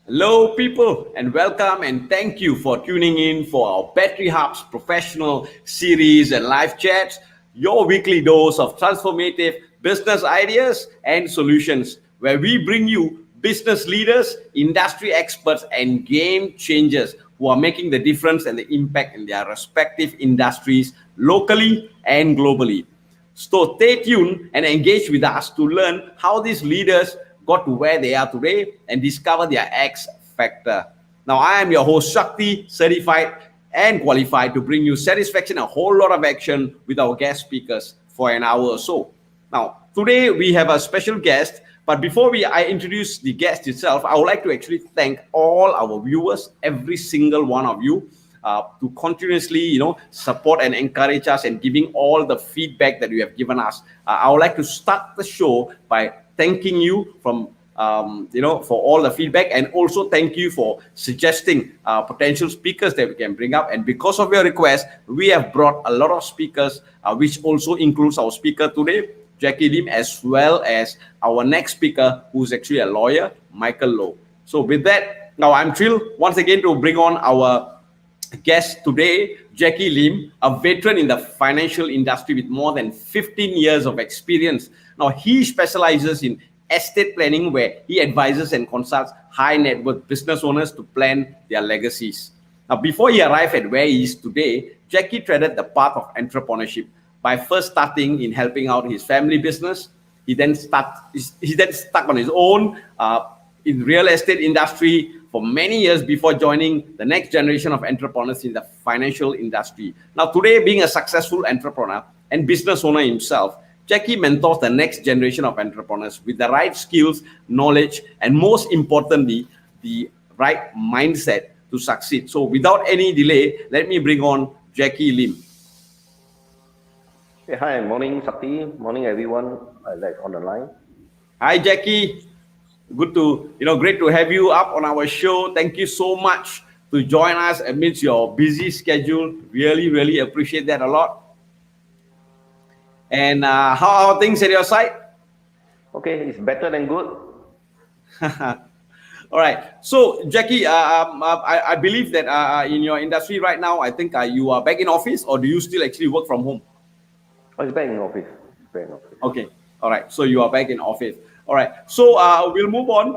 Hello, people, and welcome and thank you for tuning in for our Bettery Hub's professional series and live chats, your weekly dose of transformative business ideas and solutions, where we bring you business leaders, industry experts, and game changers who are making the difference and the impact in their respective industries locally and globally. So stay tuned and engage with us to learn how these leaders got to where they are today and discover their X factor. Now, I am your host, Shakti, certified and qualified to bring you satisfaction, a whole lot of action with our guest speakers for an hour or so. Now, today we have a special guest, but before I introduce the guest itself, I would like to actually thank all our viewers, every single one of you, to continuously, support and encourage us and giving all the feedback that you have given us. I would like to start the show by thanking you for all the feedback, and also thank you for suggesting potential speakers that we can bring up. And because of your request, we have brought a lot of speakers, which also includes our speaker today, Jacky Lim, as well as our next speaker, who's actually a lawyer, Michael Lowe. So with that, now I'm thrilled once again to bring on our guest today, Jacky Lim, a veteran in the financial industry with more than 15 years of experience. Now, he specializes in estate planning, where he advises and consults high net worth business owners to plan their legacies. Now, before he arrived at where he is today, Jacky treaded the path of entrepreneurship by first starting in helping out his family business. He then stuck on his own in real estate industry for many years before joining the next generation of entrepreneurs in the financial industry. Now, today, being a successful entrepreneur and business owner himself, Jacky mentors the next generation of entrepreneurs with the right skills, knowledge, and most importantly, the right mindset to succeed. So, without any delay, let me bring on Jacky Lim. Hey, hi, morning, Shakti. Morning, everyone that's on the line. Hi, Jacky. Great to have you up on our show. Thank you so much to join us amidst your busy schedule. Really, really appreciate that a lot. And how are things at your side? Okay, it's better than good. All right. So, Jacky, I believe that in your industry right now, I think you are back in office, or do you still actually work from home? Oh, it's back in office. Back in office. Okay. All right. So you are back in office. All right. So we'll move on.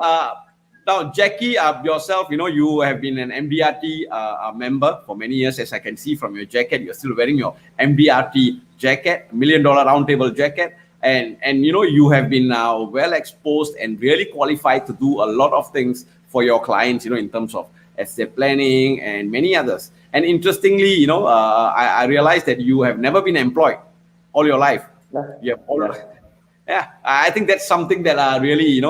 Now, Jacky, yourself, you have been an MDRT member for many years, as I can see from your jacket. You're still wearing your MDRT jacket, $1 Million Roundtable jacket. And you have been well exposed and really qualified to do a lot of things for your clients, in terms of estate planning and many others. And interestingly, I realized that you have never been employed all your life. Yeah, I think that's something that really,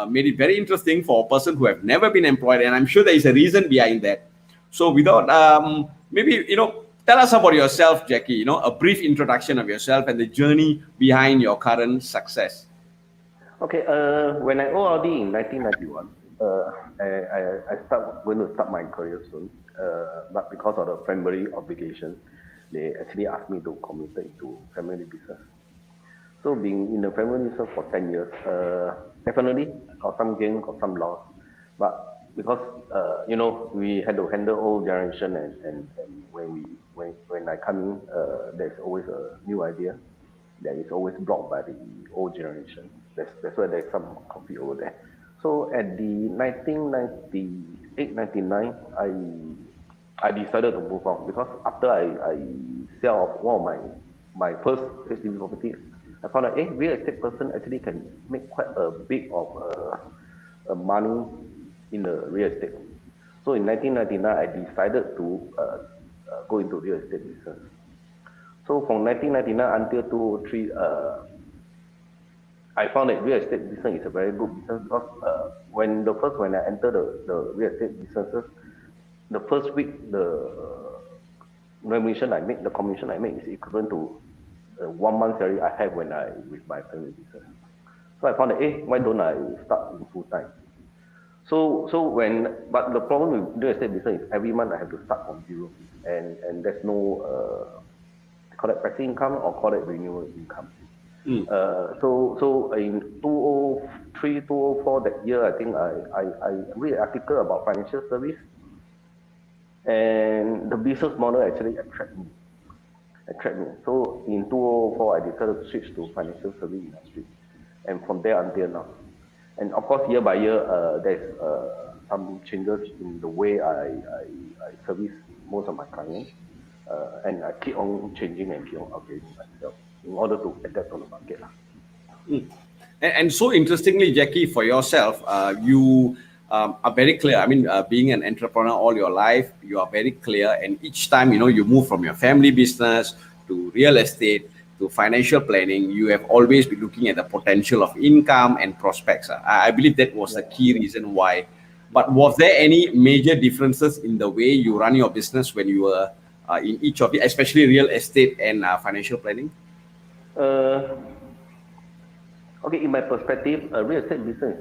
made it very interesting for a person who have never been employed, and I'm sure there is a reason behind that. So, without maybe tell us about yourself, Jacky. A brief introduction of yourself and the journey behind your current success. Okay. When I ORD in 1991, going to start my career soon. But because of the family obligation, they actually asked me to commit into family business. So being in the family business for 10 years, definitely got some gain, got some loss. But because we had to handle old generation, and when I come in, there's always a new idea that is always blocked by the old generation. That's why there's some conflict over there. So at the 1998, 99, I decided to move on, because after I sell off one of my first HDB property, I found out real estate person actually can make quite a bit of money in the real estate. So in 1999, I decided to go into real estate business. So from 1999 until 2003, I found that real estate business is a very good business, because when I entered the real estate businesses, the first week the commission I make is equivalent to 1 month salary I have with my family business. So I found that why don't I start in full time? But the problem with real estate business is every month I have to start from zero, and there's no call it passive income or call it renewal income. So in 2003 2003, 2004, that year, I think I read an article about financial service, and the business model actually attracted me. So in 2004, I decided to switch to financial service industry, and from there until now. And of course, year by year, there's some changes in the way I service most of my clients, and I keep on changing and keep on upgrading myself in order to adapt to the market. And so interestingly, Jacky, for yourself, you are very clear. I mean, being an entrepreneur all your life, you are very clear. And each time, you move from your family business to real estate to financial planning, you have always been looking at the potential of income and prospects. I believe that was the key reason why. But was there any major differences in the way you run your business when you were in each of it, especially real estate and financial planning? Okay, in my perspective, real estate business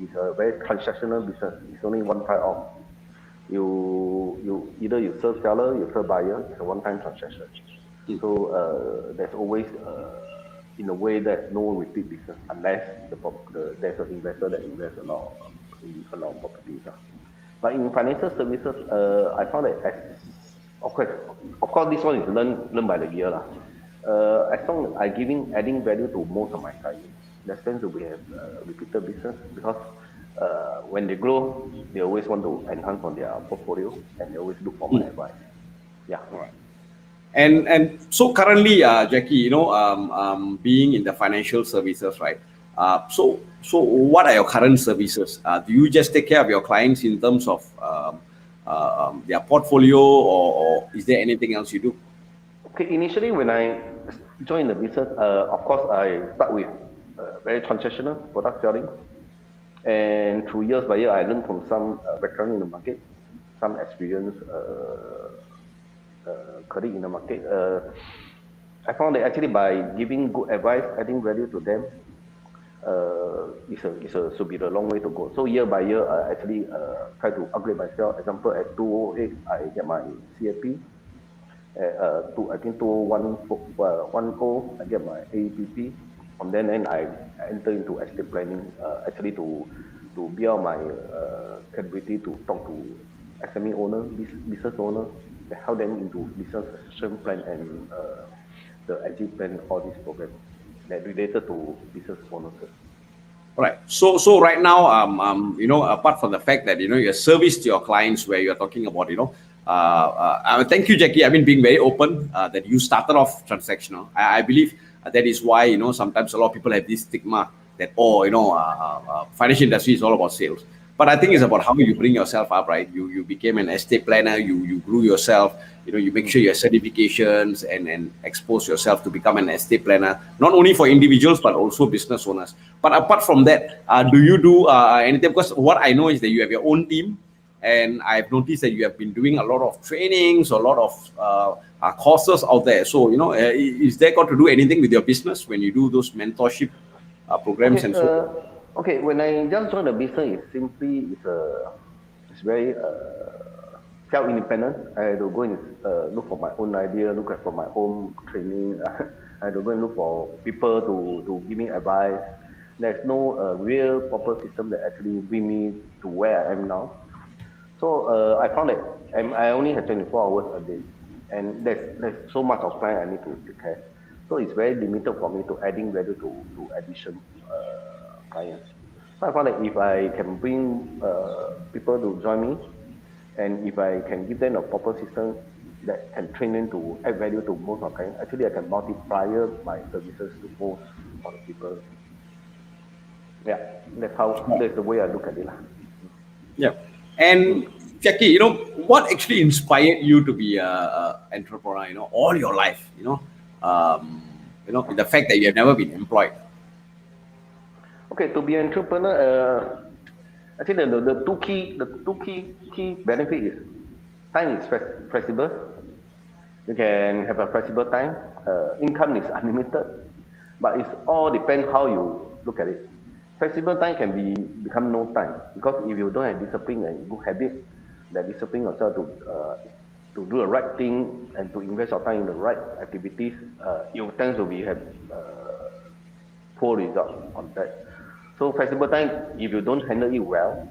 is a very transactional business. It's only one type of. You either you serve seller, you serve buyer. It's a one-time transaction. So there's always, in a way, there's no repeat business unless there's an investor that invests a lot of properties. But in financial services, I found that of course, this one is learned by the year. As long as adding value to most of my clients, that tends to be a repeated business, because when they grow, they always want to enhance on their portfolio, and they always look for my advice. Yeah. All right. And so currently, Jacky, being in the financial services, right? So what are your current services? Do you just take care of your clients in terms of their portfolio, or is there anything else you do? Okay, initially when I joined the business, of course I start with very transactional product selling, and through years by year I learned from some veteran in the market, some experienced colleague in the market. I found that actually by giving good advice, adding value to them, should be the long way to go. So year by year, I actually try to upgrade myself. Example, at 2008, I get my CAP. I think 2010, I get my AEPP. From then I enter into estate planning, actually to build out my capability to talk to SME owner, business owner, help them into business succession plan and the exit plan, all these programs that related to business owners. Right. So right now, apart from the fact that your service to your clients, where you're talking about, thank you, Jacky. I mean, being very open that you started off transactional. I believe that is why sometimes a lot of people have this stigma that financial industry is all about sales. But I think it's about how you bring yourself up, right? You became an estate planner. You grew yourself. You make sure you have certifications and expose yourself to become an estate planner, not only for individuals but also business owners. But apart from that, do you do anything? Because what I know is that you have your own team, and I've noticed that you have been doing a lot of trainings, a lot of courses out there. So is that got to do anything with your business when you do those mentorship programs and so on? Okay, when I just joined the business, it's very self-independent. I had to go and look for my own idea, look for my own training. I had to go and look for people to give me advice. There's no real proper system that actually bring me to where I am now. So I found that I only have 24 hours a day, and there's so much of client I need to take care. So it's very limited for me to adding value to addition clients. So I found that if I can bring people to join me, and if I can give them a proper system that can train them to add value to most of my clients, actually I can multiply my services to most of the people. Yeah, that's the way I look at it. Yeah. And Jacky, what actually inspired you to be an entrepreneur, all your life, the fact that you have never been employed? Okay, to be an entrepreneur, I think the two key benefit is time is flexible. You can have a flexible time. Income is unlimited, but it all depends how you look at it. Flexible time can become no time, because if you don't have discipline and good habit, that discipline yourself to do the right thing and to invest your time in the right activities, you tend to have poor results on that. So flexible time, if you don't handle it well,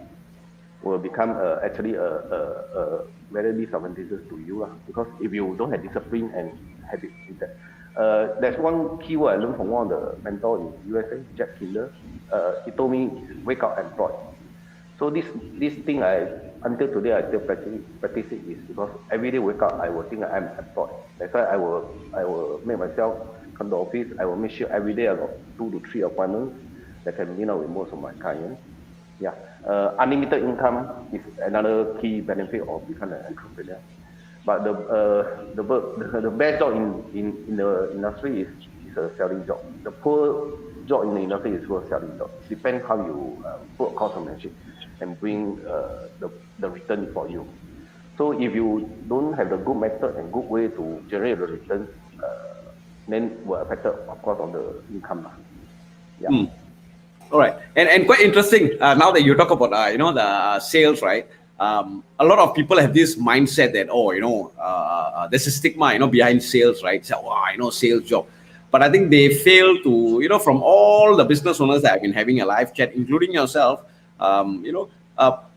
will become actually a very disadvantageous to you because if you don't have discipline and habit with that. There's one keyword I learned from one of the mentor in USA, Jacky Lim. He told me, wake up employed. So this thing until today I still practice it is because every day wake up I will think I'm employed. That's why I will make myself come to office. I will make sure every day I got 2 to 3 appointments that can meet up with most of my clients. Yeah, unlimited income is another key benefit of becoming an entrepreneur. But the best job in the industry is a selling job. The poor job in the industry is a selling job. Depends how you put cost of management and bring the return for you. So if you don't have the good method and good way to generate the return, then will affect, of course, on the income. Yeah. All right, and quite interesting. Now that you talk about the sales, right? A lot of people have this mindset that there's a stigma behind sales, right? So sales job, but I think they fail to from all the business owners that have been having a live chat, including yourself,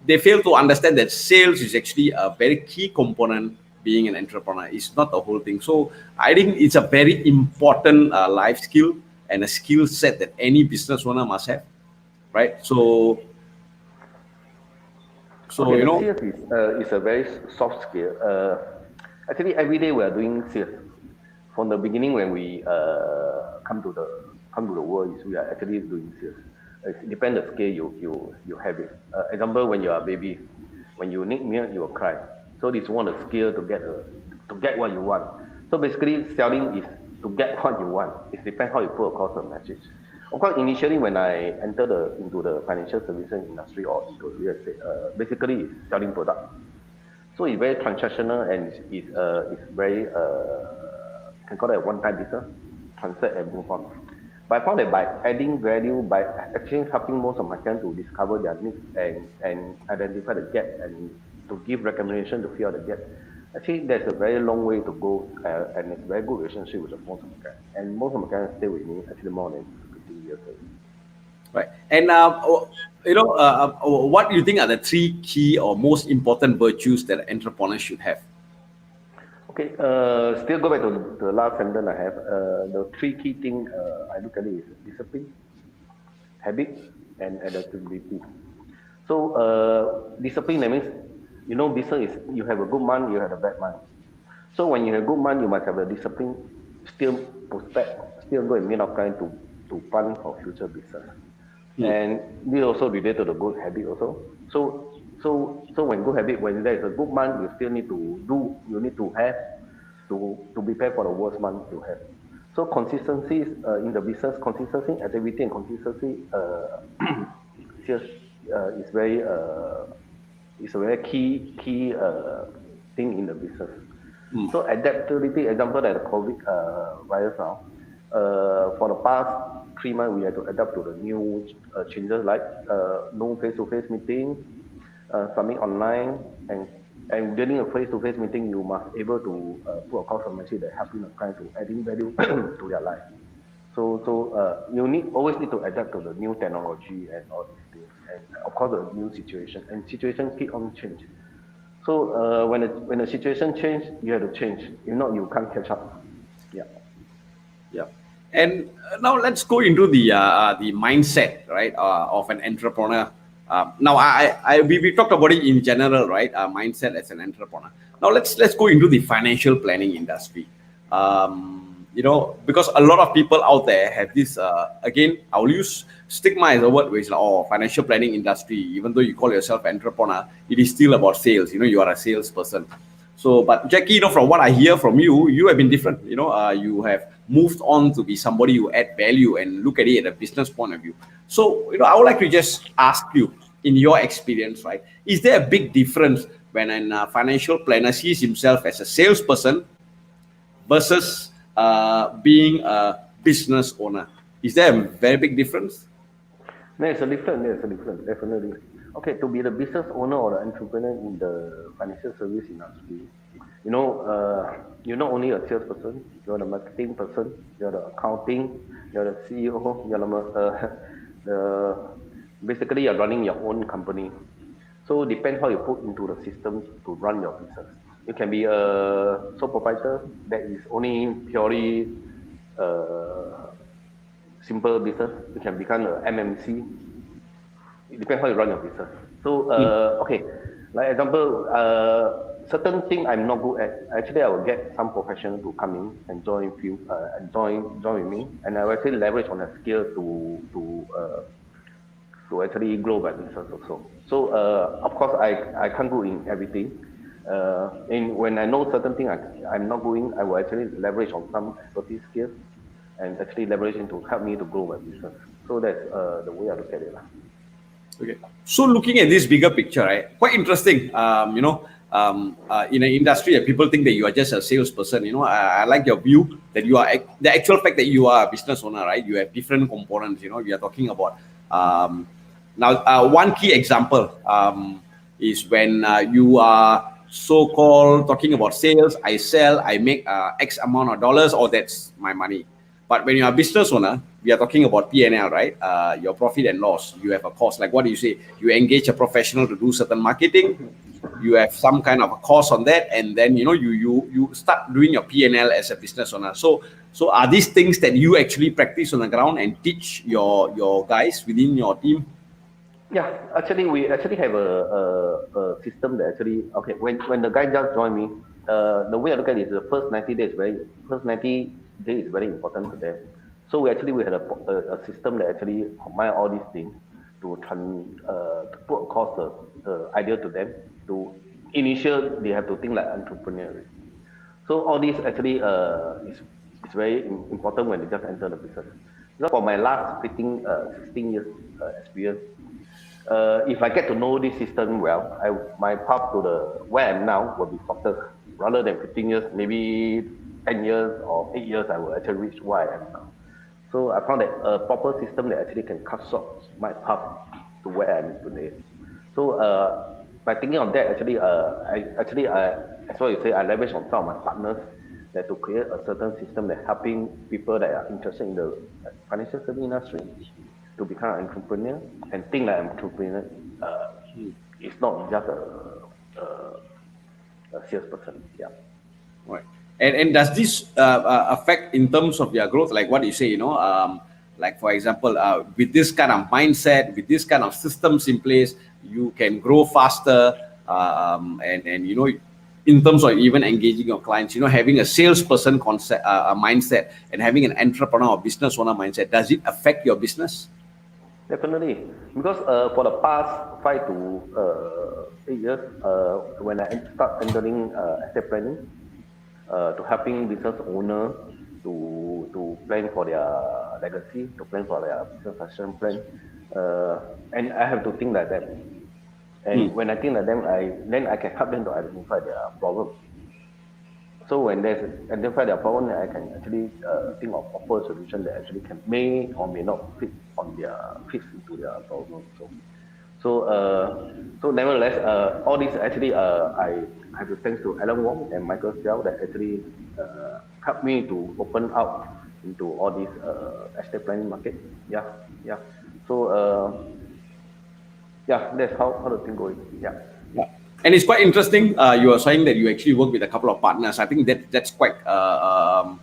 they fail to understand that sales is actually a very key component being an entrepreneur. It's not the whole thing. So I think it's a very important life skill and a skill set that any business owner must have, right? So Okay, sales is a very soft skill. Actually, every day we are doing sales. From the beginning, when we come to the world, we are actually doing sales. It depends the scale you have it. Example, when you are a baby, when you need milk, you will cry. So this one the skill to get what you want. So basically, selling is to get what you want. It depends how you put across the message. Of course, initially when I entered into the financial services industry or into real estate, basically it's selling product. So it's very transactional and it's very can call it a one-time business, transact and move on. But I found that by adding value, by actually helping most of my clients to discover their needs and identify the gap and to give recommendation to fill out the gap, actually there's a very long way to go and it's a very good relationship with most of my clients. And most of my clients stay with me actually more than 15 years old. Right. And what do you think are the 3 key or most important virtues that entrepreneurs should have? Okay, still go back to the last sentence I have. The 3 key things I look at it is discipline, habit, and adaptability. So discipline, that means, business is you have a good month, you have a bad month. So when you have a good month, you must have a discipline, still prospect, still go and meet up client to plan for future business. And this also relate to the good habit also. So when good habit, when there is a good month, you still need to have to prepare for the worst month you have. So consistency in the business, consistency, activity, and consistency is a very key thing in the business. So adaptability, example like the COVID virus now. For the past 3 months, we had to adapt to the new changes like no face-to-face meeting, something online, and during a face-to-face meeting, you must able to put a call message that helping the client to adding value to their life. So you always need to adapt to the new technology and all these things, and of course the new situation. And situation keep on changing. So when the situation change, you have to change. If not, you can't catch up. Yeah. Yeah. And now let's go into the mindset, right, of an entrepreneur. Now we talked about it in general, right? Mindset as an entrepreneur. Now let's go into the financial planning industry. Because a lot of people out there have this. Again, I'll use stigma as a word, which is like, financial planning industry. Even though you call yourself entrepreneur, it is still about sales. You are a salesperson. So, but Jacky, from what I hear from you, you have been different. You have moved on to be somebody who add value and look at it at a business point of view. So, I would like to just ask you, in your experience, right, is there a big difference when a financial planner sees himself as a salesperson versus being a business owner? Is there a very big difference? There's a difference, definitely. Okay, to be the business owner or the entrepreneur in the financial service industry, you're not only a salesperson, you're the marketing person, you're the accounting, you're the CEO, you're basically you're running your own company. So depends how you put into the systems to run your business. You can be a sole proprietor that is only purely simple business. You can become a MMC. It depends how you run your business. So okay, like example, certain thing I'm not good at. Actually, I will get some professional to come in and join with me, and I will actually leverage on that skill to actually grow my business also. So of course, I can't go in everything. And when I know certain thing I'm not going, I will actually leverage on some expertise skills and actually leverage to help me to grow my business. So that's the way I look at it. Okay. So looking at this bigger picture, right? Quite interesting. In an industry that people think that you are just a salesperson. I like your view that you are the actual fact that you are a business owner, right? You have different components. We are talking about. Now, one key example is when you are so-called talking about sales. I sell, I make X amount of dollars, or that's my money. But when you're a business owner, we are talking about P&L, right? Your profit and loss. You have a cost. Like what do you say? You engage a professional to do certain marketing. You have some kind of a cost on that, and then you start doing your P&L as a business owner. So are these things that you actually practice on the ground and teach your guys within your team? Yeah, actually, we actually have a system that actually, okay, when the guy just joined me, the way I look at it is the first 90 days is very important to them. So we had a system that actually combine all these things to put across the idea to them. To initial, they have to think like entrepreneur. So all this actually is very important when they just enter the business. Because for my last 16 years experience, if I get to know this system well, my path to the where I'm now will be shorter. Rather than 15 years, maybe 10 years or 8 years, I will actually reach where I am now. So I found that a proper system that actually can cut short my path to where I am today. So by thinking of that, actually, as what you say, I leverage on some of my partners that to create a certain system that helping people that are interested in the financial service industry to become an entrepreneur and think like an entrepreneur. It's not just a salesperson. Yeah. Right. And does this affect in terms of your growth? Like what you say, like for example, with this kind of mindset, with this kind of systems in place, you can grow faster. And in terms of even engaging your clients, having a salesperson concept, mindset, and having an entrepreneur or business owner mindset, does it affect your business? Definitely, because for the past 5 to 8 years, when I start entering estate planning, to helping business owner to plan for their legacy, to plan for their business succession plan, and I have to think like them. And when I think like them, then I can help them to identify their problem. So when they identify their problem, I can actually think of proper solution that actually may or may not fit into their problem. So nevertheless, all this actually I have to thanks to Alan Wong and Michael Xiao that actually helped me to open up into all this estate planning market. Yeah. So that's how the thing going. Yeah. And it's quite interesting. You are saying that you actually work with a couple of partners. I think that's quite. I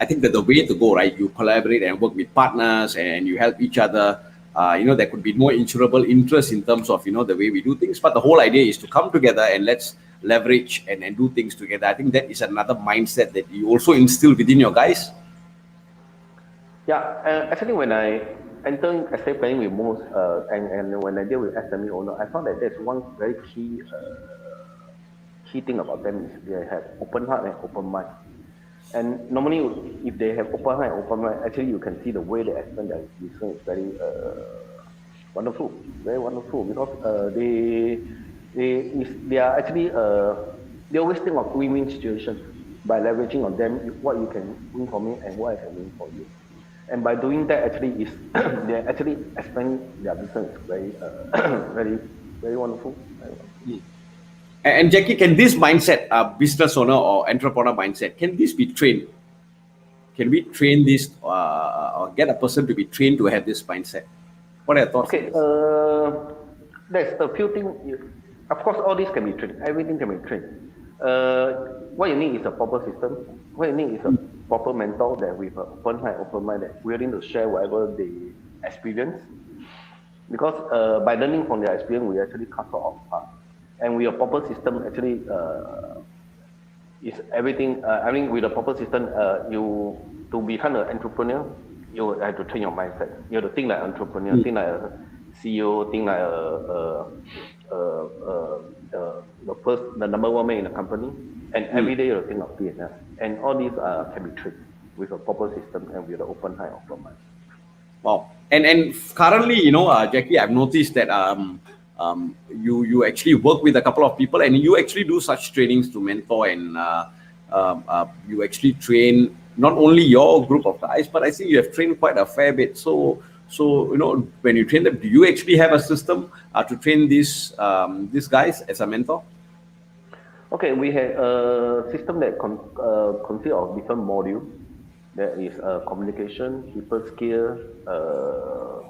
think that the way to go, right? You collaborate and work with partners, and you help each other. There could be more insurable interest in terms of the way we do things. But the whole idea is to come together and let's leverage and do things together. I think that is another mindset that you also instill within your guys. Yeah, actually, when I enter estate planning with most, and when I deal with SME owner, I found that there's one very key thing about them is they have open heart and open mind. And normally, if they have open heart and open mind, actually you can see the way they explain their business is very wonderful, very wonderful, because they are actually they always think of win-win situation by leveraging on them what you can win for me and what I can win for you. And by doing that, actually, they actually expand their business very, very, very wonderful. And Jacky, can this mindset, business owner or entrepreneur mindset, can this be trained? Can we train this or get a person to be trained to have this mindset? What are your thoughts? Okay, there's a few things. Of course, all this can be trained. Everything can be trained. What you need is a proper system. What you need is a proper mentor that with an open heart, open mind, that willing to share whatever they experience. Because by learning from their experience, we actually cut out our path. And with a proper system, actually, is everything. I mean, with a proper system, to become an entrepreneur, you have to train your mindset. You have to think like an entrepreneur, think like a CEO, think like the number one man in the company, and every day you have to think of P&L. And all these can be trained with a proper system and with an open heart, open mind. Wow. And currently, Jacky, I've noticed that you actually work with a couple of people, and you actually do such trainings to mentor, and you actually train not only your group of guys, but I think you have trained quite a fair bit. So when you train them, do you actually have a system to train these guys as a mentor? Okay, we have a system that consists of different modules. There is communication, people skill,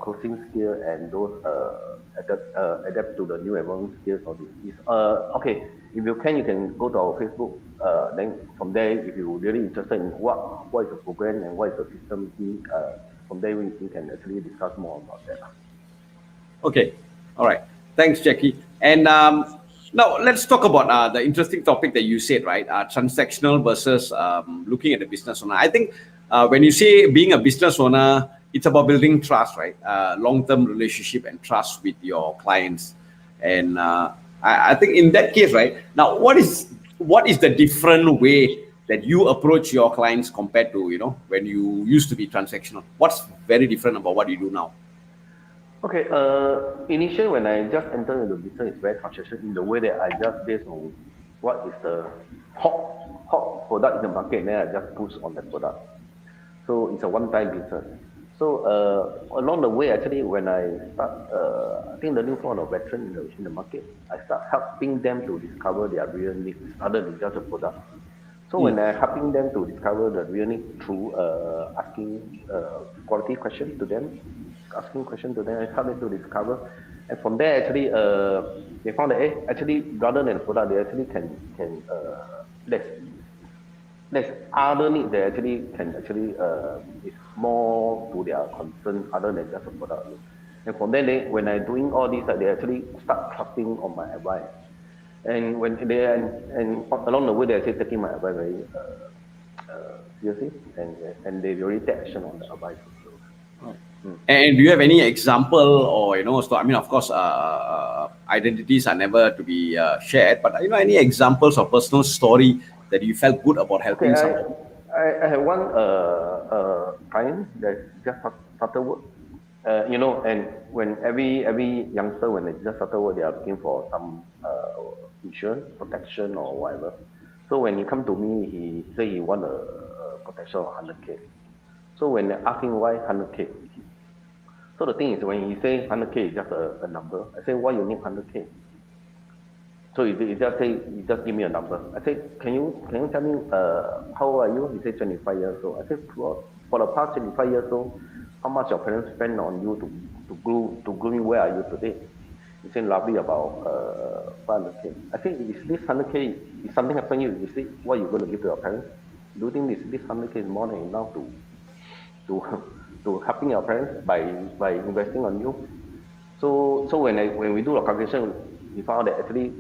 closing skill, and those adapt to the new environment skills. Or this. Okay, if you can go to our Facebook. Then from there, if you're really interested in what is the program and what is the system, from there we can actually discuss more about that. Okay, all right. Thanks, Jacky. And now let's talk about the interesting topic that you said, right? Transactional versus looking at the business owner. I think when you say being a business owner, it's about building trust, right? Long-term relationship and trust with your clients. And I think in that case, right? Now, what is the different way that you approach your clients compared to, when you used to be transactional? What's very different about what you do now? Okay, initially when I just entered into business, it's very transactional in the way that I just based on what is the hot product in the market, and then I just push on that product. So it's a one-time business. So along the way, actually, when I start, I think learning from a veteran in the market, I start helping them to discover their real needs other than just a product. So when I'm helping them to discover the real need through asking quality questions to them, I help them to discover. And from there, actually, they found that actually, rather than a product, they actually can there's other needs that actually is more to their concern other than just a product. And from there, when I'm doing all this, they actually start trusting on my advice. And when they and along the way, they're actually taking my advice very seriously, and they really take action on the advice. And do you have any example, or so I mean, of course, identities are never to be shared, but any examples of personal story that you felt good about helping someone? I have one client that just started work. And when every youngster, when they just started work, they are looking for some insurance, protection, or whatever. So when he come to me, he say he want a protection of 100K. So when I ask him why 100K, so the thing is, when he say 100K is just a number, I say, why you need 100K? So he just give me a number. I say, can you tell me how old are you? He said 25 years old. I said, for the past 25 years old, how much your parents spend on you to groom you? Where are you today? He said roughly about 500K. I think if this 100K, if something happen to you, you see what you're going to give to your parents? Do you think this 100K is more than enough to helping your parents by investing on you? So when we do a calculation, we found that actually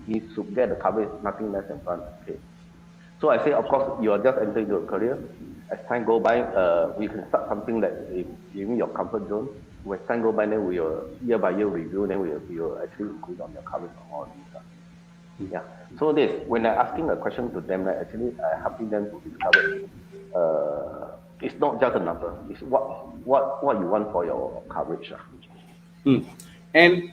he should get the coverage nothing less than 500K. So I say, of course, you are just entering your career. As time go by, we can start something that is in your comfort zone. When time go by, then we will year by year review. Then we will actually include on your coverage on all these. Yeah. So when I'm asking a question to them, actually helping them to discover. It's not just a number. It's what you want for your coverage. And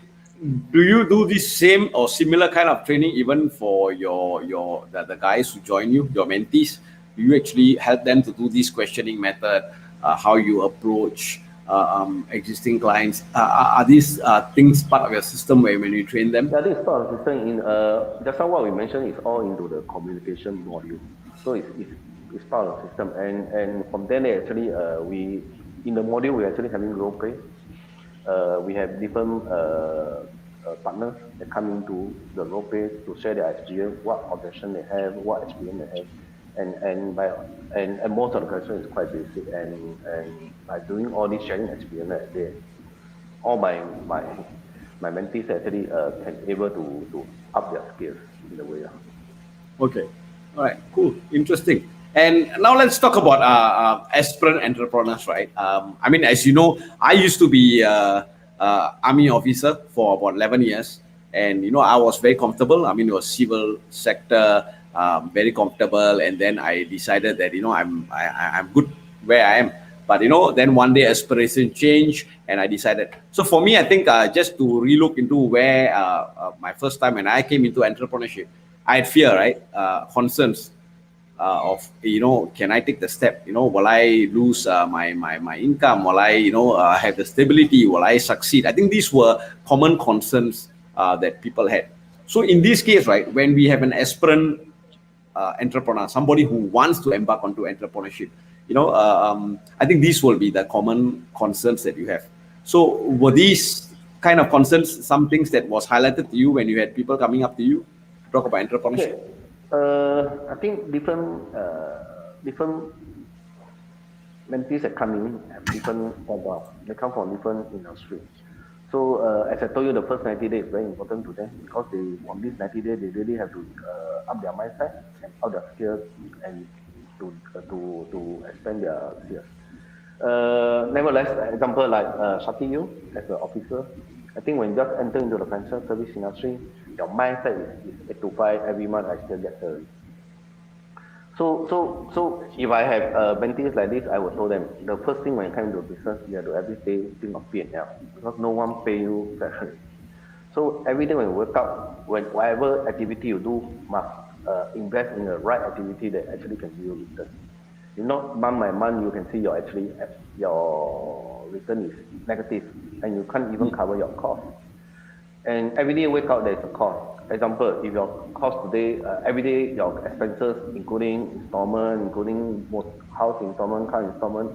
do you do the same or similar kind of training even for the guys who join you, your mentees? Do you actually help them to do this questioning method, how you approach existing clients? Are these things part of your system when you train them? Yeah, this is part of the system. Just now what we mentioned is all into the communication module. So it's part of the system. And from then actually in the module we're actually having role play. We have different partners that come into the role play to share their experience, what objection they have, what experience they have, and most of the question is quite basic. And by doing all this sharing experience, all my mentees actually can able to up their skills in a way. Okay. All right. Cool. Interesting. And now let's talk about aspirant entrepreneurs, right? I mean, as you know, I used to be army officer for about 11 years, and I was very comfortable. I mean, it was civil sector, very comfortable, and then I decided that I'm good where I am. But then one day aspiration changed, and I decided. So for me, I think just to relook into where my first time when I came into entrepreneurship, I had fear, right? Concerns of can I take the step? Will I lose my income? Will I have the stability? Will I succeed? I think these were common concerns that people had. So in this case, right, when we have an aspirant entrepreneur, somebody who wants to embark onto entrepreneurship, I think these will be the common concerns that you have. So were these kind of concerns some things that was highlighted to you when you had people coming up to you to talk about entrepreneurship? Okay. I think different mentees that come in have different background. They come from different industries. So as I told you, the first 90 days is very important to them because on these 90 days, they really have to up their mindset and up their skills and to expand their skills. Nevertheless, example like Jacky Lim as an officer, I think when you just enter into the financial service industry, your mindset is 8 to 5 every month I still get salary. So if I have mentees like this, I would tell them the first thing when you come into business, you have to every day think of P&L because no one pay you salary. So every day when you work out, whatever activity you do, must invest in the right activity that actually can give you return. If not, month by month, you can see your return is negative and you can't even cover your cost. And every day wake up, there's a cost. Example, if your cost today, every day your expenses, including installment, including house installment, car installment,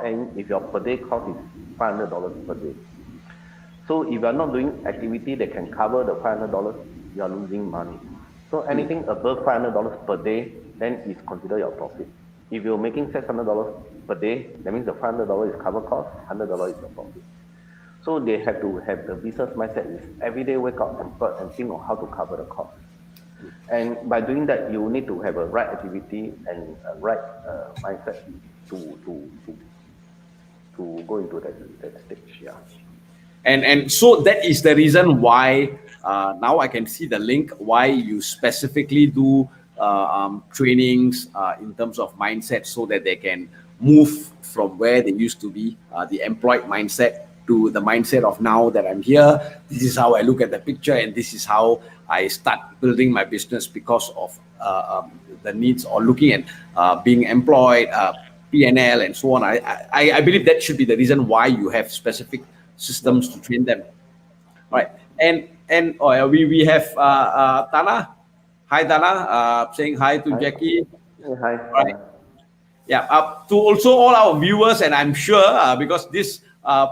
and if your per day cost is $500 per day. So if you are not doing activity that can cover the $500, you are losing money. So anything above $500 per day, then is considered your profit. If you're making $600 per day, that means the $500 is cover cost, $100 is your profit. So they have to have the business mindset is every day wake up and think of how to cover the cost. And by doing that, you need to have a right activity and a right mindset to go into that stage. Yeah. And so that is the reason why now I can see the link why you specifically do trainings in terms of mindset so that they can move from where they used to be, the employed mindset, to the mindset of now that I'm here. This is how I look at the picture, and this is how I start building my business because of the needs or looking at being employed, P&L, and so on. I believe that should be the reason why you have specific systems to train them. All right, and we have Tana. Hi, Tana. Saying hi to Jacky. Hi. All right. Yeah, to also all our viewers, and I'm sure because this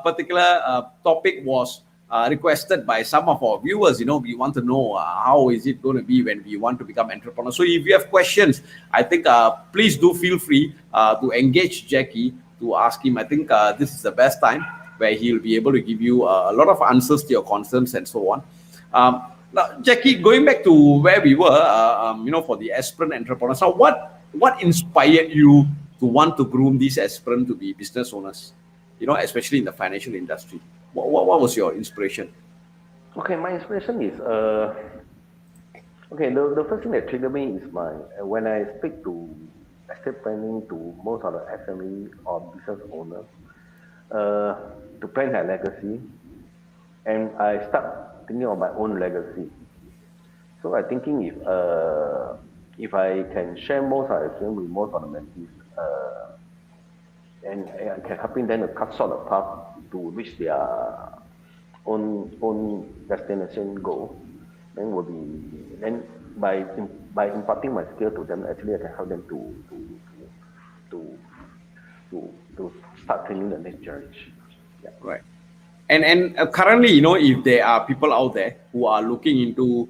particular topic was requested by some of our viewers, we want to know how is it going to be when we want to become entrepreneurs. So if you have questions, I think please do feel free to engage Jacky to ask him. I think this is the best time where he'll be able to give you a lot of answers to your concerns and so on. Now, Jacky, going back to where we were, for the aspirant entrepreneurs. So what inspired you to want to groom these aspirants to be business owners, especially in the financial industry? What was your inspiration? Okay, my inspiration is okay. The first thing that triggered me is when I speak to estate planning to most of the SME or business owners to plan their legacy, and I start thinking of my own legacy. So I'm thinking if I can share most of the experience with most of the mentees, and I can helping them to cut short the path to reach their own destination goal, then by imparting my skill to them, actually I can help them to start training the next generation. Yeah. Right. Currently, if there are people out there who are looking into,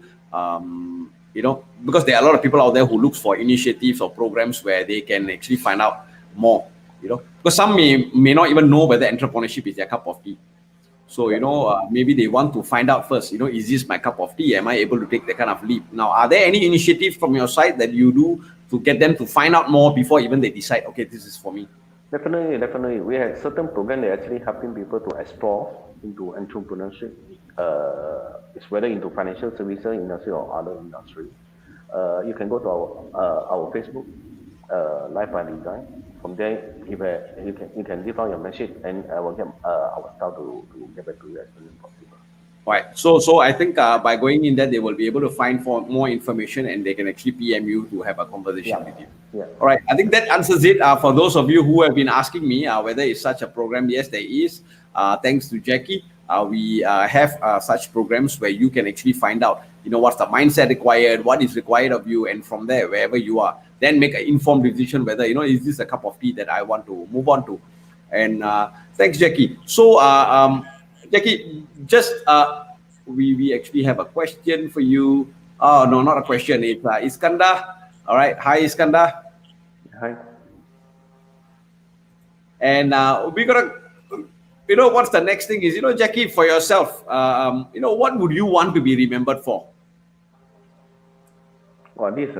because there are a lot of people out there who look for initiatives or programs where they can actually find out more, because some may not even know whether entrepreneurship is their cup of tea. So, maybe they want to find out first, is this my cup of tea? Am I able to take that kind of leap? Now, are there any initiatives from your side that you do to get them to find out more before even they decide, okay, this is for me? Definitely, definitely. We have certain programs that actually helping people to explore into entrepreneurship. It's whether into financial services industry or other industry. You can go to our Facebook, Life by Design. From there, if you can leave out your message, and I will get our staff to get back to you as soon as possible. Right. So I think by going in there, they will be able to find for more information, and they can actually PM you to have a conversation with you. Yeah. All right. I think that answers it. For those of you who have been asking me whether it's such a program, yes, there is. Thanks to Jacky, we have such programs where you can actually find out, what's the mindset required, what is required of you, and from there, wherever you are, then make an informed decision whether, is this a cup of tea that I want to move on to. And thanks, Jacky. So, Jacky, just we actually have a question for you. Oh no, not a question. It's Iskandar. All right, hi Iskandar. Hi. And we're gonna, what's the next thing is, Jacky, for yourself, what would you want to be remembered for? Well, this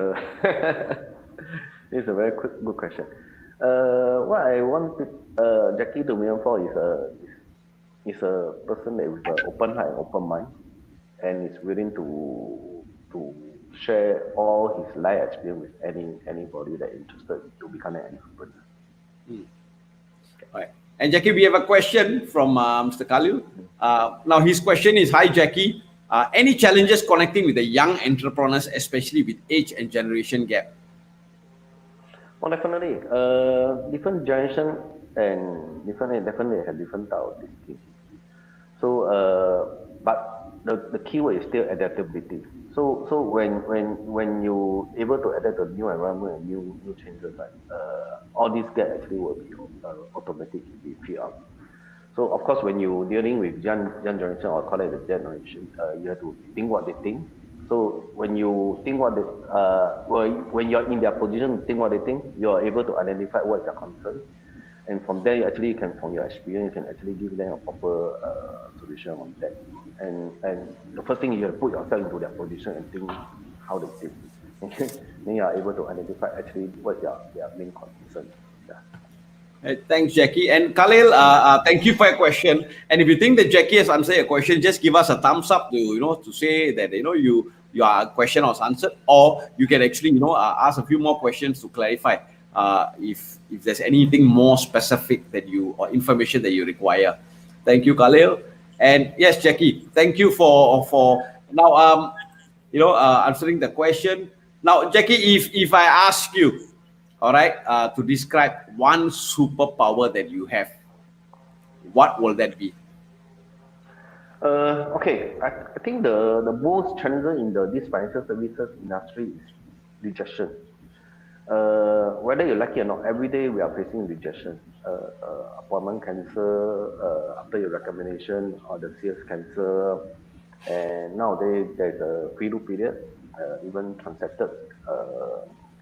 this is a very good question. What I want Jacky to remember for is a person that with an open heart and open mind, and is willing to share all his life experience with anybody that interested to become an entrepreneur. Right. And Jacky, we have a question from Mr. Khalil. Now his question is, hi Jacky, any challenges connecting with the young entrepreneurs, especially with age and generation gap? Well, definitely. Different generation and definitely have different type of thinking. So, but the key word is still adaptability. So when you able to adapt to new environment and new changes, right, all these gap actually will be automatically filled up. So of course, when you dealing with young generation, or call it the generation, you have to think what they think. So when you think what they, when you're in their position to think what they think, you are able to identify what is their concern, and from there you actually can, from your experience, you can actually give them a proper solution on that. And the first thing, you have to put yourself into their position and think how they think. Then you are able to identify actually what their main concern. Yeah. Thanks, Jacky. And Khalil, thank you for your question. And if you think that Jacky has answered your question, just give us a thumbs up to say that your question was answered, or you can actually ask a few more questions to clarify if there's anything more specific that or information that you require. Thank you, Khalil. And yes, Jacky, thank you for now answering the question. Now, Jacky, if I ask you, all right, to describe one superpower that you have, what will that be? Okay, I think the most challenging in this financial services industry is rejection. Whether you like it or not, every day we are facing rejection. Appointment cancel after your recommendation, or the sales cancel, and nowadays there's a free look period, even transacted.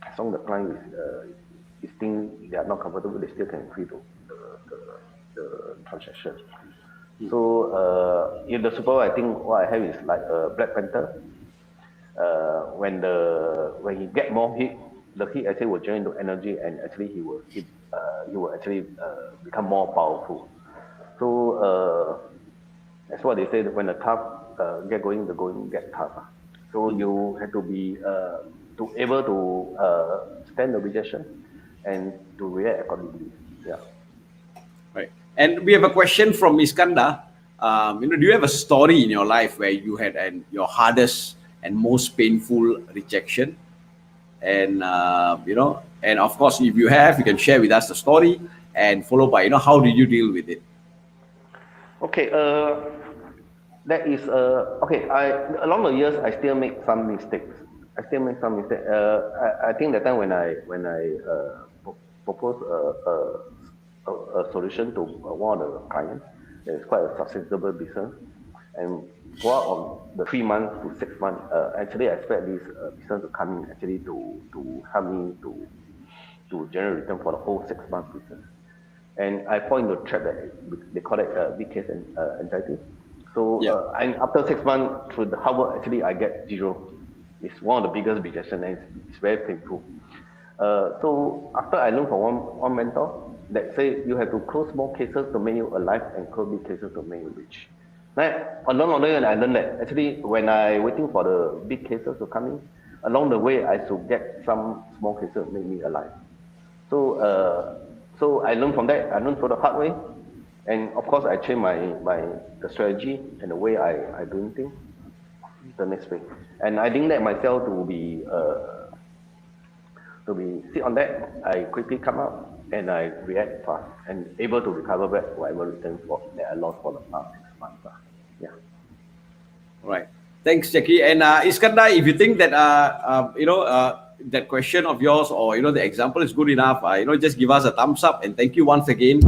As long as the client is think they are not comfortable, they still can free the transaction. So if the superpower, I think what I have is like Black Panther. When he get more heat, the heat actually will turn into energy, and actually he will actually become more powerful. So that's what they say, that when the tough get going, the going get tougher. So you have to be able to stand the rejection and to react accordingly. Yeah. Right. And we have a question from Iskandar. Do you have a story in your life where you had your hardest and most painful rejection? And and of course, if you have, you can share with us the story, and followed by how did you deal with it? Okay. That is okay. Along the years, I still make some mistakes. I think that time when I propose a solution to one of the clients, It's quite a sustainable business. And go out on the 3 months to 6 months, actually I expect this business to come in actually to help me to generate return for the whole 6 months business. And I fall into a trap that they call it big case anxiety. So Yeah. and after 6 months through the hard work, actually I get zero. It's one of the biggest rejection, and it's very painful. So after I learned from one mentor that say you have to close small cases to make you alive and close big cases to make you rich. Right? Along the way, I learned that actually when I waiting for the big cases to come in, along the way I should get some small cases to make me alive. So I learned from that. I learned through the hard way, and of course I changed the strategy and the way I doing things the next way. And I didn't let myself to be sit on that. I quickly come up and I react fast and able to recover back whatever returns that I lost for the past 6 months. Yeah. Right. Thanks, Jacky. And Iskandar, if you think that that question of yours or the example is good enough, just give us a thumbs up, and thank you once again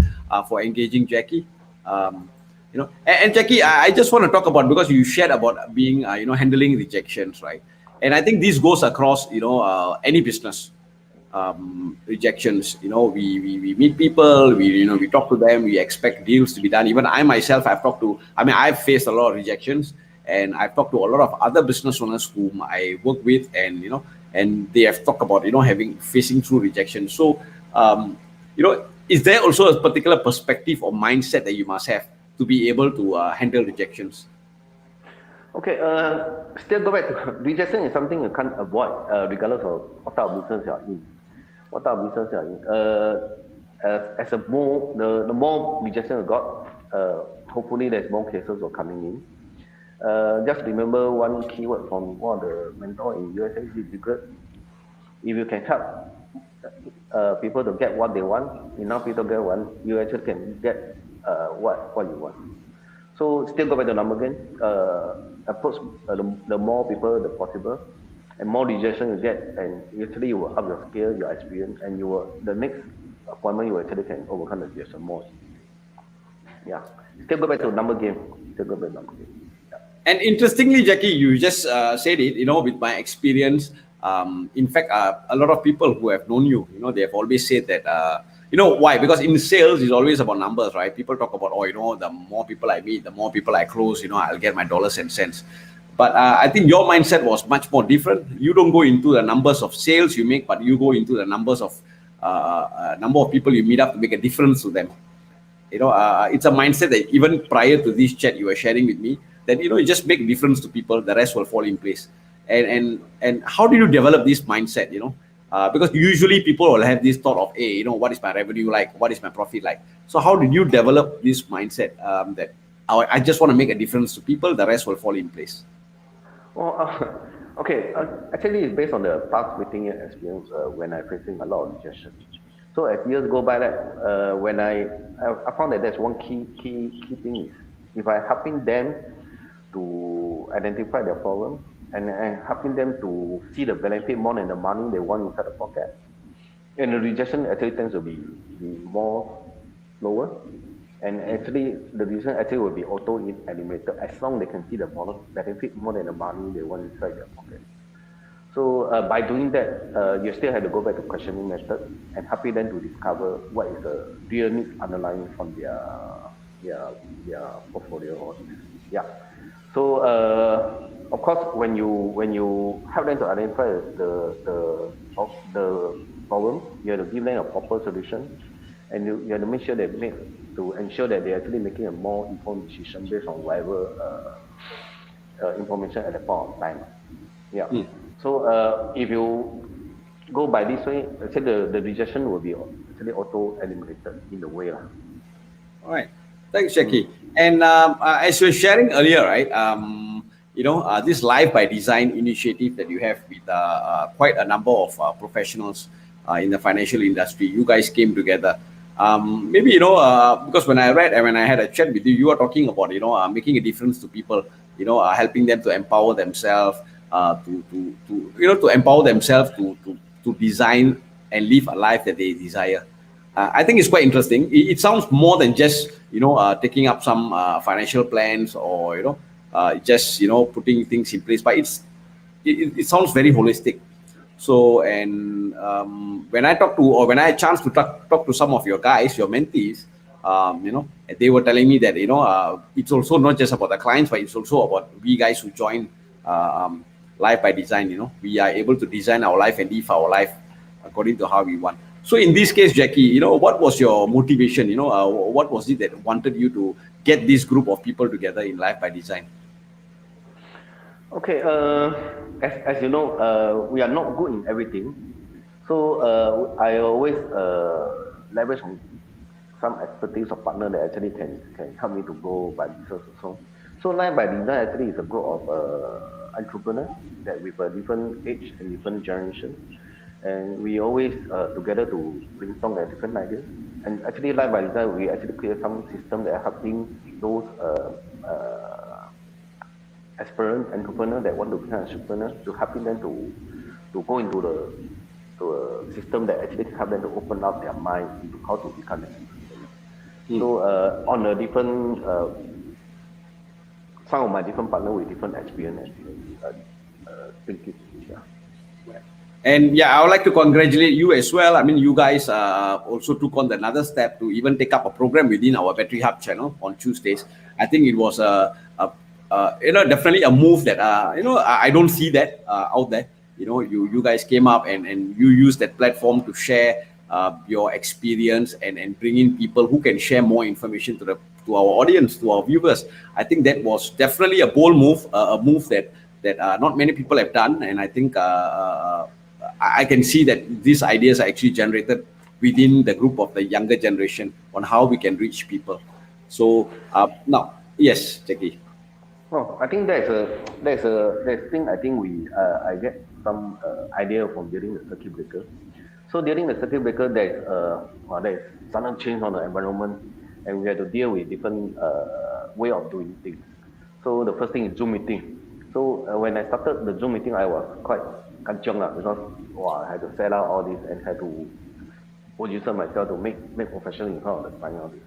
for engaging Jacky. And Jacky, I just want to talk about, because you shared about being handling rejections, right? And I think this goes across any business. Rejections, we meet people, we talk to them, we expect deals to be done. Even I myself, I've faced a lot of rejections, and I've talked to a lot of other business owners whom I work with, and and they have talked about facing through rejection. So is there also a particular perspective or mindset that you must have to be able to handle rejections? Okay, still go back to rejection is something you can't avoid, regardless of what type of business you are in. As the more rejection you got, hopefully there's more cases are coming in. Just remember one keyword from one of the mentors in USA, secret. If you can help people to get what they want, enough people get one, you actually can get what you want. So still go back to the number again. Approach the more people the possible, and more rejection you get, and actually you will up your skill, your experience, and the next appointment you actually can overcome the rejection more. Yeah. Still go back to number game. Yeah. And interestingly, Jacky, you just said it. With my experience, in fact, a lot of people who have known you, they have always said that. Why? Because in sales, it's always about numbers, right? People talk about, the more people I meet, the more people I close, I'll get my dollars and cents. But I think your mindset was much more different. You don't go into the numbers of sales you make, but you go into the numbers of number of people you meet up to make a difference to them. It's a mindset that even prior to this chat you were sharing with me, that you just make a difference to people, the rest will fall in place. And how do you develop this mindset? Because usually people will have this thought of, hey, what is my revenue like? What is my profit like? So how did you develop this mindset that I just want to make a difference to people, the rest will fall in place? Well, okay. Actually, it's based on the past meeting experience when I facing a lot of rejection. So as years go by, that when I found that there's one key thing is, if I helping them to identify their problem, and helping them to see the benefit more than the money they want inside the pocket, and the rejection actually tends to be more lower, and actually the rejection actually will be auto eliminated as long as they can see the benefit more than the money they want inside their pocket. So by doing that, you still have to go back to questioning method and helping them to discover what is the real needs underlying from their portfolio. Yeah. So of course, when you help them to identify the problem, you have to give them a proper solution, and you have to make sure to ensure that they're actually making a more informed decision based on whatever information at the point of time. Yeah. So if you go by this way, actually the rejection will be actually auto eliminated in the way. All right. Thanks, Jacky. And as you were sharing earlier, right? This Live by Design initiative that you have with quite a number of professionals in the financial industry, you guys came together. Maybe because when I read and when I had a chat with you, you were talking about making a difference to people, helping them to empower themselves, to empower themselves to design and live a life that they desire. I think it's quite interesting. It sounds more than just taking up some financial plans or just putting things in place, but it sounds very holistic. So, and when I talk to, or when I had a chance to talk to some of your guys, your mentees, they were telling me that it's also not just about the clients, but it's also about we guys who join Life by Design. We are able to design our life and live our life according to how we want. So in this case, Jacky, what was your motivation? What was it that wanted you to get this group of people together in Life by Design? Okay, as you know, we are not good in everything. So I always leverage on some expertise of partner that actually can help me to go by business also. So Life by Design actually is a group of entrepreneurs that with a different age and different generation. And we always together to brainstorm a different ideas. And actually Life by Design, we actually create some system that are helping those aspirant entrepreneur that want to become entrepreneur, to helping them to go into a system that actually help them to open up their mind into how to become an entrepreneur. So on a different some of my different partner with different experience and thinking. Yeah. And yeah, I would like to congratulate you as well. I mean, you guys also took on another step to even take up a program within our Bettery Hub channel on Tuesdays. I think it was definitely a move that I don't see that out there. You guys came up and you used that platform to share your experience and bring in people who can share more information to our audience, to our viewers. I think that was definitely a bold move, a move that not many people have done, and I think I can see that these ideas are actually generated within the group of the younger generation on how we can reach people. So now, yes, Jacky. Oh, I think that's thing. I think I get some idea from during the circuit breaker. So during the circuit breaker, there's sudden change on the environment, and we had to deal with different way of doing things. So the first thing is Zoom meeting. So when I started the Zoom meeting, I was quite kanchiong because I had to set out all this and had to position myself to make professional in front of the client all this.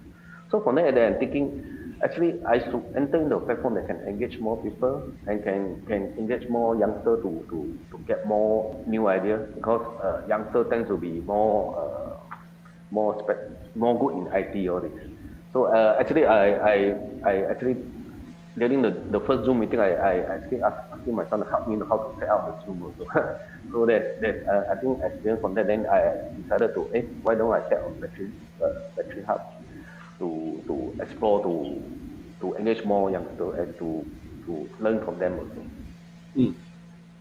So from there, I'm thinking, actually, I should enter into a platform that can engage more people and can engage more youngsters to get more new ideas, because youngsters tend to be more good in IT all this. So actually, I actually during the first Zoom meeting, I actually asking my son to help me how to set up the Zoom also. So that I think experience from that, then I decided to why don't I set up Bettery Hub to explore, to engage more youngsters and to learn from them also.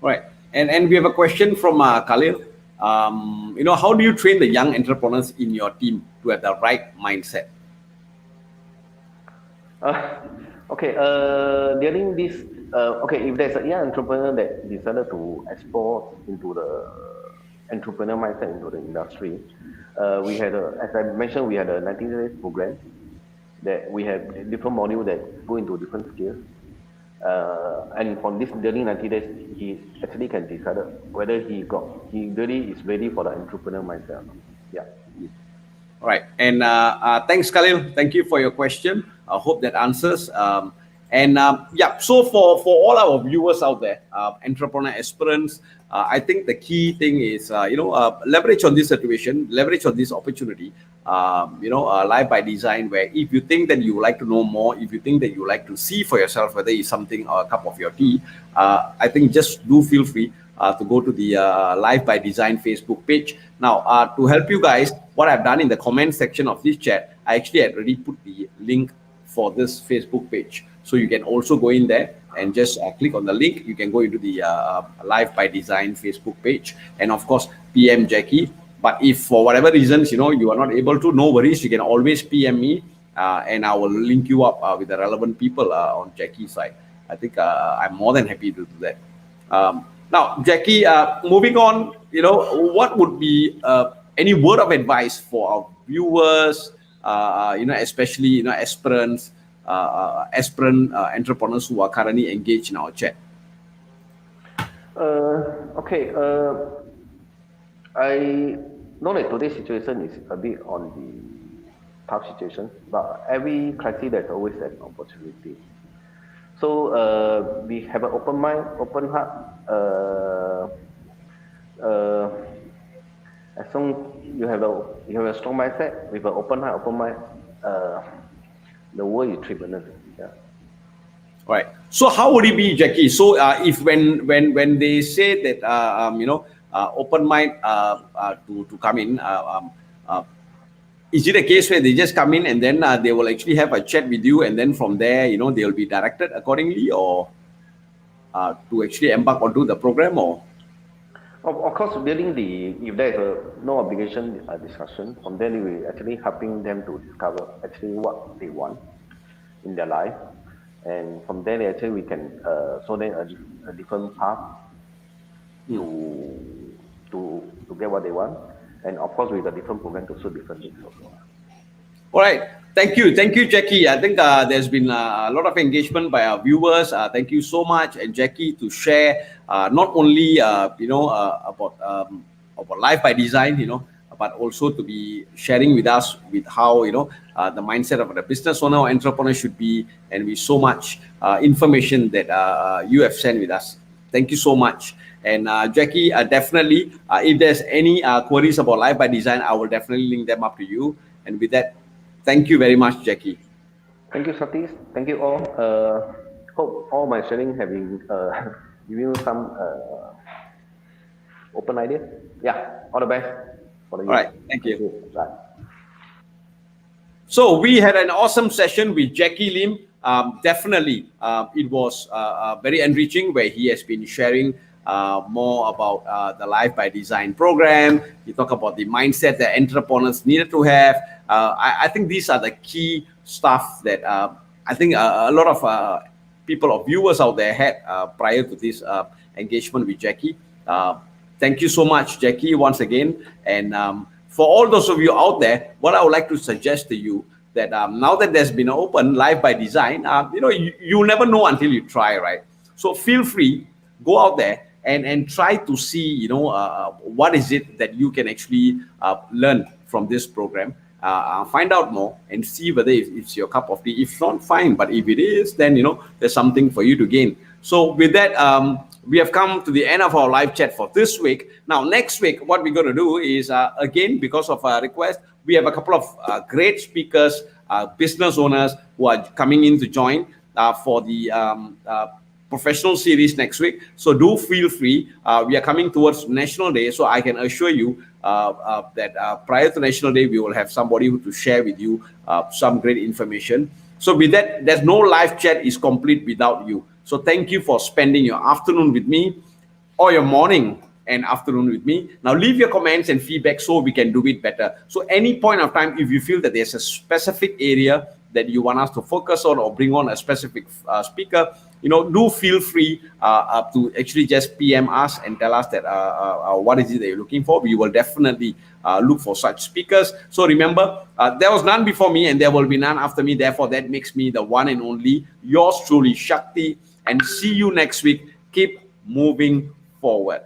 Right. And we have a question from Khalil. How do you train the young entrepreneurs in your team to have the right mindset? Okay. During this, if there's a young entrepreneur that decided to explore into the entrepreneur mindset into the industry, we had as I mentioned, we had a 90 days program that we have different modules that go into different skills. And from this during 90 days, he actually can decide whether he really is ready for the entrepreneur mindset. Yeah. All right. And thanks, Khalil. Thank you for your question. I hope that answers. So for all our viewers out there, entrepreneur aspirants, I think the key thing is, leverage on this situation, leverage on this opportunity, Life by Design, where if you think that you would like to know more, if you think that you would like to see for yourself whether it's something or a cup of your tea, I think just do feel free to go to the Life by Design Facebook page. Now, to help you guys, what I've done in the comment section of this chat, I actually had already put the link for this Facebook page. So you can also go in there and just click on the link. You can go into the Life by Design Facebook page, and of course, PM Jacky. But if for whatever reasons, you are not able to, no worries. You can always PM me, and I will link you up with the relevant people on Jacky's side. I think I'm more than happy to do that. Now, Jacky, moving on, what would be any word of advice for our viewers, especially, aspirant entrepreneurs who are currently engaged in our chat? today's situation is a bit on the tough situation, but every crisis there's always an opportunity. So we have an open mind, open heart. As long you have a strong mindset with an open heart, open mind, the world is tremendous. Yeah. Right. So how would it be, Jacky? So if when they say that open mind to come in, is it a case where they just come in and then they will actually have a chat with you, and then from there they will be directed accordingly, or to actually embark onto the program, or? Of course, during if there is no obligation discussion, from then we actually helping them to discover actually what they want in their life, and from then actually we can show them a different path to get what they want, and of course with a different program to suit different needs also. All right. Thank you, Jacky. I think there's been a lot of engagement by our viewers. Thank you so much, and Jacky, to share not only about life by design, but also to be sharing with us with how the mindset of the business owner or entrepreneur should be, and with so much information that you have sent with us. Thank you so much. And Jacky, definitely, if there's any queries about life by design, I will definitely link them up to you. And with that, thank you very much, Jacky. Thank you, Satish. Thank you all. Hope all my sharing have been giving you some open idea. Yeah, all the best for you. All right, thank you. Bye. So we had an awesome session with Jacky Lim. Definitely, it was very enriching, where he has been sharing more about the Life by Design program. He talked about the mindset that entrepreneurs needed to have. I think these are the key stuff that I think a lot of people or viewers out there had prior to this engagement with Jacky. Thank you so much, Jacky, once again. And for all those of you out there, what I would like to suggest to you, that now that there's been an open Life by Design, you'll never know until you try, right? So feel free, go out there and try to see, what is it that you can actually learn from this program. Find out more and see whether it's your cup of tea. If not, fine. But if it is, then there's something for you to gain. So with that, we have come to the end of our live chat for this week. Now, next week, what we're going to do is, again, because of a request, we have a couple of great speakers, business owners who are coming in to join for the professional series next week. So do feel free. We are coming towards National Day, so I can assure you that prior to National Day, we will have somebody to share with you some great information. So with that, there's no live chat is complete without you. So thank you for spending your afternoon with me, or your morning and afternoon with me. Now leave your comments and feedback so we can do it better. So any point of time, if you feel that there's a specific area that you want us to focus on or bring on a specific speaker, do feel free to actually just PM us and tell us that what is it that you're looking for. We will definitely look for such speakers. So remember, there was none before me and there will be none after me. Therefore, that makes me the one and only, yours truly, Shakti. And see you next week. Keep moving forward.